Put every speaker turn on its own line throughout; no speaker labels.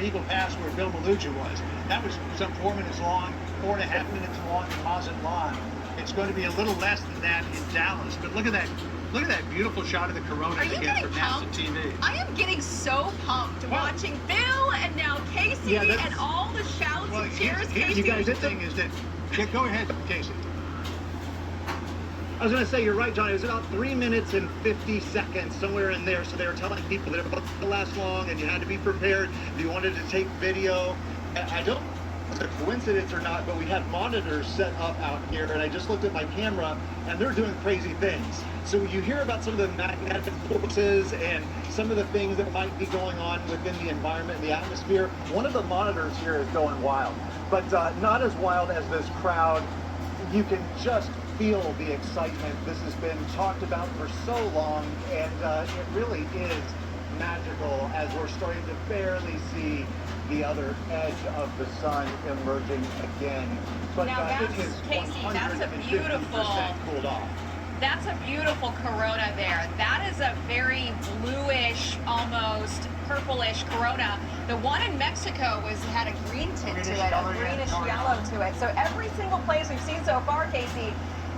on Eagle Pass where Bill Maluja was. That was some 4 minutes long, 4.5 minutes long in Mazatlan. It's going to be a little less than that in Dallas. But look at that. Look at that beautiful shot of the Corona again from NASA TV.
I am getting so pumped watching Bill and now Casey and all the shouts and cheers. Casey,
you guys, the thing is that, go ahead, Casey.
I was going to say, you're right, John. It was about 3 minutes and 50 seconds, somewhere in there. So they were telling people that it wasn't going to last long and you had to be prepared if you wanted to take video. I don't know if it's a coincidence or not, but we have monitors set up out here, and I just looked at my camera, and they're doing crazy things. So you hear about some of the magnetic forces and some of the things that might be going on within the environment and the atmosphere. One of the monitors here is going wild, but not as wild as this crowd. You can just feel the excitement. This has been talked about for so long, and it really is magical as we're starting to barely see the other edge of the sun emerging again. But
now
it is
Casey, that's a
150%
beautiful
cooled off.
That's a beautiful Corona there. That is a very bluish, almost purplish Corona. The one in Mexico had a green tint to it, a greenish yellow to it. So every single place we've seen so far, Casey,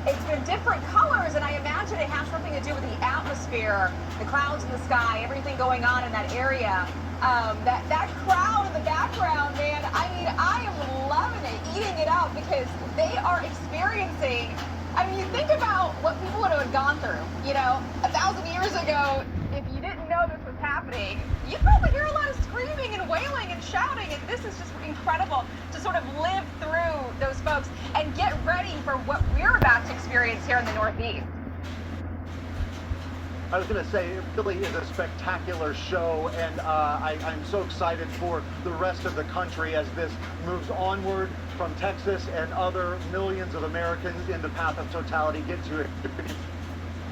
it's been different colors, and I imagine it has something to do with the atmosphere, the clouds in the sky, everything going on in that area. That crowd in the background, man, I mean, I am loving it, eating it up, because they are experiencing, I mean, you think about what people would have gone through, 1,000 years ago. If you didn't know this was happening, you'd probably hear a lot of screaming and wailing and shouting, and this is just incredible to sort of live through those folks and get ready for what we're about to experience here in the Northeast.
I was going to say, it really is a spectacular show, and I'm so excited for the rest of the country as this moves onward from Texas and other millions of Americans in the path of totality get to it.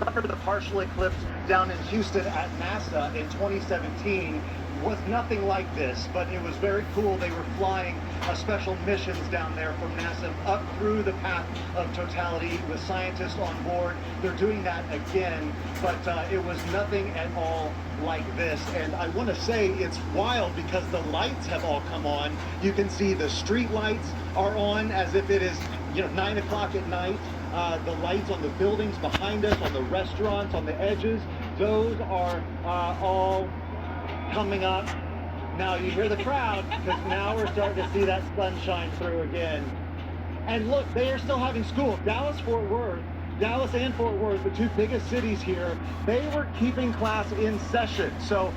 After the partial eclipse down in Houston at NASA in 2017 was nothing like this, but it was very cool. They were flying special missions down there from NASA up through the path of totality with scientists on board. They're doing that again, but it was nothing at all like this. And I want to say it's wild because the lights have all come on. You can see the street lights are on as if it is 9 o'clock at night. The lights on the buildings behind us, on the restaurants, on the edges, those are all coming up. Now you hear the crowd, because now we're starting to see that sun shine through again. And look, they are still having school. Dallas and Fort Worth, the two biggest cities here, they were keeping class in session. So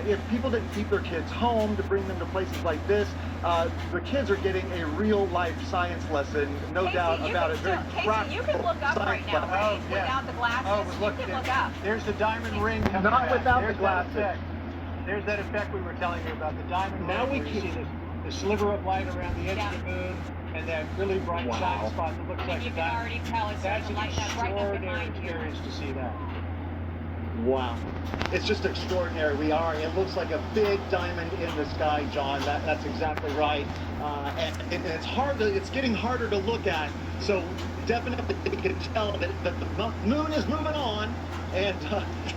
if people didn't keep their kids home to bring them to places like this, the kids are getting a real-life science lesson, no doubt about it.
Casey, you can look up right now, without the glasses. You can look up.
There's the diamond ring coming
Not
out.
without
There's
the glasses.
That effect. There's that effect we were telling you about, the diamond
now
ring.
We
you see the sliver of light around the edge of the moon, and that really bright shine spot that looks like
you
a
can
diamond.
already tell it's
That's
starting to
an
light up right up
extraordinary
behind you.
experience to see that.
Wow. It's just extraordinary. It looks like a big diamond in the sky, John. That's exactly right. And it's getting harder to look at. So definitely you can tell that the moon is moving on and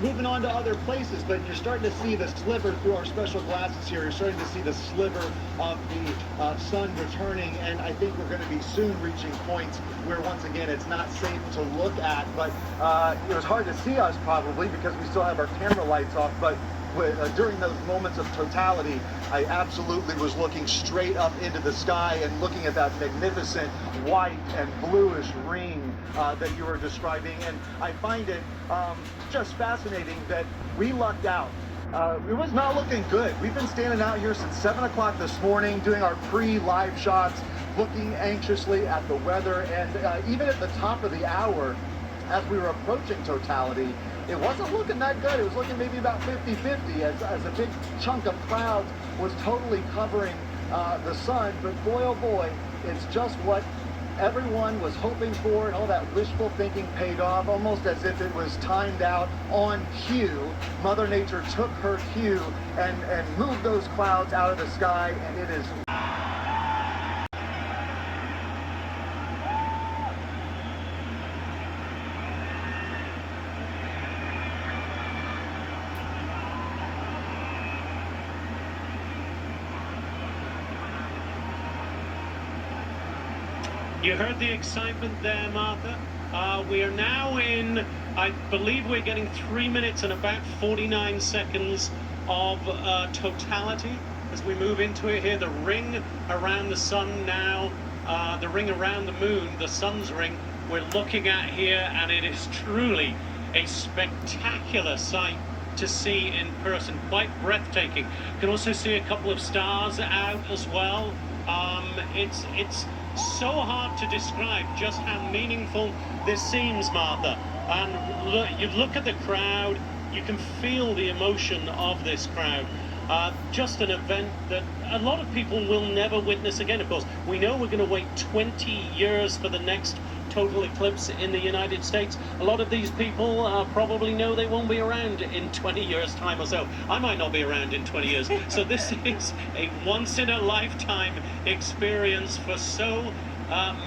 moving on to other places, but you're starting to see the sliver through our special glasses here. You're starting to see the sliver of the sun returning, and I think we're going to be soon reaching points where once again it's not safe to look at, but it was hard to see us probably because we still have our camera lights off, but during those moments of totality, I absolutely was looking straight up into the sky and looking at that magnificent white and bluish ring that you were describing. And I find it just fascinating that we lucked out. It was not looking good. We've been standing out here since 7 o'clock this morning doing our pre-live shots, looking anxiously at the weather, and even at the top of the hour, as we were approaching totality, it wasn't looking that good. It was looking maybe about 50-50 as a big chunk of clouds was totally covering the sun. But boy, oh boy, it's just what everyone was hoping for, and all that wishful thinking paid off, almost as if it was timed out on cue. Mother Nature took her cue and moved those clouds out of the sky, and it is
You heard the excitement there, Martha. We are now in, I believe we're getting 3 minutes and about 49 seconds of totality as we move into it here. The ring around the sun now, the ring around the moon, the sun's ring, we're looking at here, and it is truly a spectacular sight to see in person, quite breathtaking. You can also see a couple of stars out as well. It's so hard to describe just how meaningful this seems, Martha. And look, you look at the crowd, you can feel the emotion of this crowd. Just an event that a lot of people will never witness again, of course. We know we're going to wait 20 years for the next total eclipse in the United States. A lot of these people probably know they won't be around in 20 years' time or so. I might not be around in 20 years. So this is a once-in-a-lifetime experience for so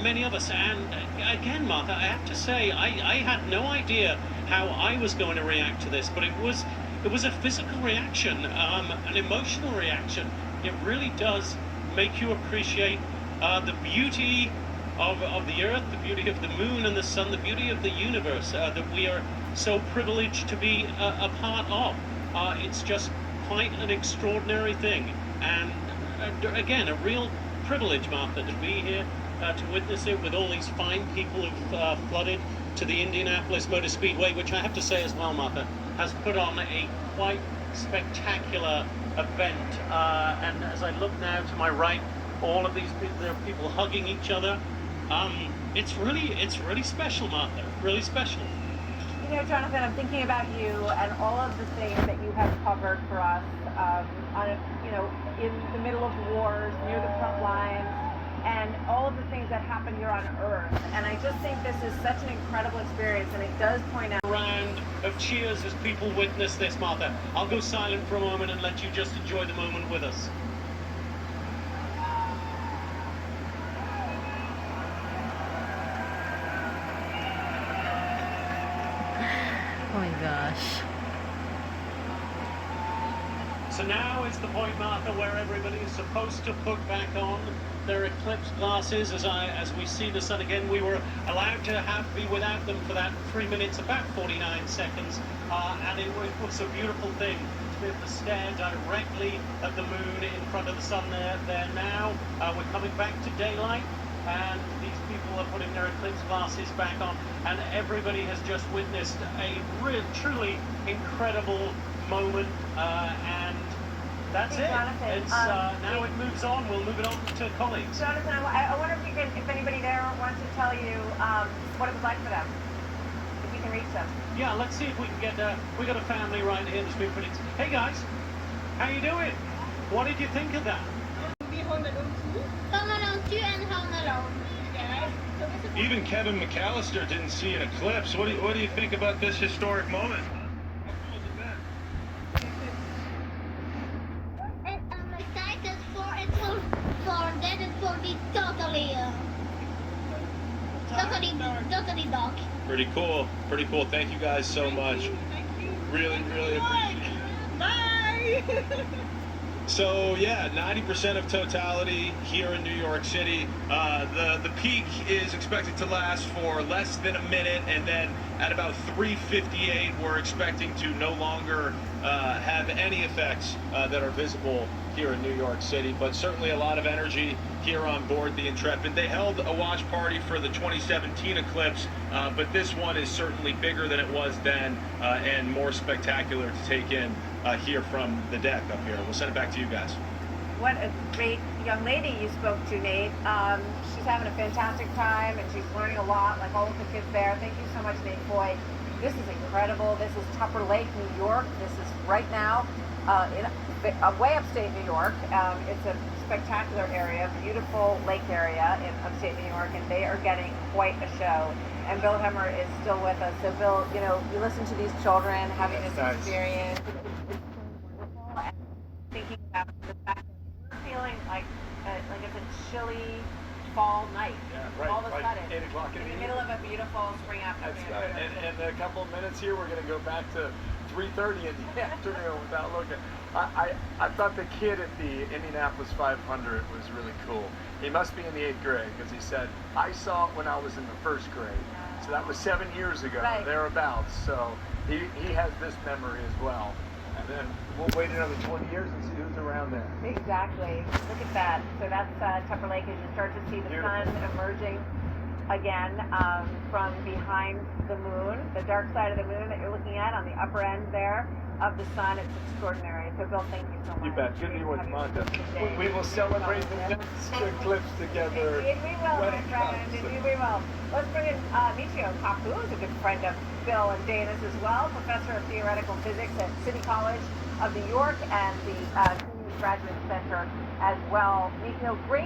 many of us. And again, Martha, I have to say, I had no idea how I was going to react to this, but it was a physical reaction, an emotional reaction. It really does make you appreciate the beauty of the earth, the beauty of the moon and the sun, the beauty of the universe that we are so privileged to be a part of. It's just quite an extraordinary thing, and again, a real privilege, Martha, to be here to witness it with all these fine people who've flooded to the Indianapolis Motor Speedway, which I have to say as well, Martha, has put on a quite spectacular event. And as I look now to my right, all of these people, there are people hugging each other. It's really special, Martha. Really special.
You know, Jonathan, I'm thinking about you and all of the things that you have covered for us. In the middle of wars, near the front lines, and all of the things that happen here on Earth. And I just think this is such an incredible experience, and it does point out.
Round of cheers as people witness this, Martha. I'll go silent for a moment and let you just enjoy the moment with us.
Oh my gosh.
So now is the point, Martha, where everybody is supposed to put back on their eclipse glasses. As we see the sun again, we were allowed to be without them for that 3 minutes, about 49 seconds, and it was a beautiful thing to be able to stare directly at the moon in front of the sun there now. We're coming back to daylight, and these people are putting their eclipse glasses back on, and everybody has just witnessed a truly incredible moment, and that's it.
Jonathan,
it's now it moves on. We'll move it on to colleagues.
Jonathan, I wonder if anybody there wants to tell you what it was like for them, if you can reach them.
Yeah, let's see if we can get. We got a family right here that's been pretty. Hey guys, how you doing? What did you think of that?
Home Alone 2 and Home Alone.
Even Kevin McAllister didn't see an eclipse. What do you think about this historic moment?
I'm excited for it that it will be totally dark.
Pretty cool. Pretty cool. Thank you guys so much. Really appreciate it.
Bye!
So yeah, 90% of totality here in New York City. The peak is expected to last for less than a minute, and then at about 3:58, we're expecting to no longer have any effects that are visible here in New York City, but certainly a lot of energy here on board the Intrepid. They held a watch party for the 2017 eclipse, but this one is certainly bigger than it was then and more spectacular to take in here from the deck up here. We'll send it back to you guys.
What a great young lady you spoke to, Nate. She's having a fantastic time, and she's learning a lot, like all of the kids there. Thank you so much, Nate. Boy, this is incredible. This is Tupper Lake, New York. This is right now in way upstate New York. It's a spectacular area, beautiful lake area in upstate New York, and they are getting quite a show. And Bill Hemmer is still with us. So, Bill, you know, you listen to these children having this experience. And thinking about the fact that we're feeling like it's a chilly fall night.
Yeah, right.
All of a sudden,
8 o'clock
in the middle of a beautiful spring afternoon.
That's right. And in a couple of minutes here, we're going to go back to 3:30 in the afternoon without looking. I thought the kid at the Indianapolis 500 was really cool. He must be in the 8th grade because he said, I saw it when I was in the 1st grade. So that was 7 years ago,
Right.
thereabouts. So he has this memory as well. And then we'll wait another 20 years and see who's around there.
Exactly. Look at that. So that's Tupper Lake as you start to see the sun emerging again from behind the moon, the dark side of the moon that you're looking at on the upper end there of the sun. It's extraordinary. So Bill, thank you so much.
You bet. Good to be with you, Monica. We will celebrate the next eclipse together.
Indeed we will,
when
my
it
friend.
comes.
Indeed we will. Let's bring in Michio Kaku, who's a good friend of Bill and Dana's as well, professor of theoretical physics at City College of New York and the Community Graduate Center as well. Michio, great.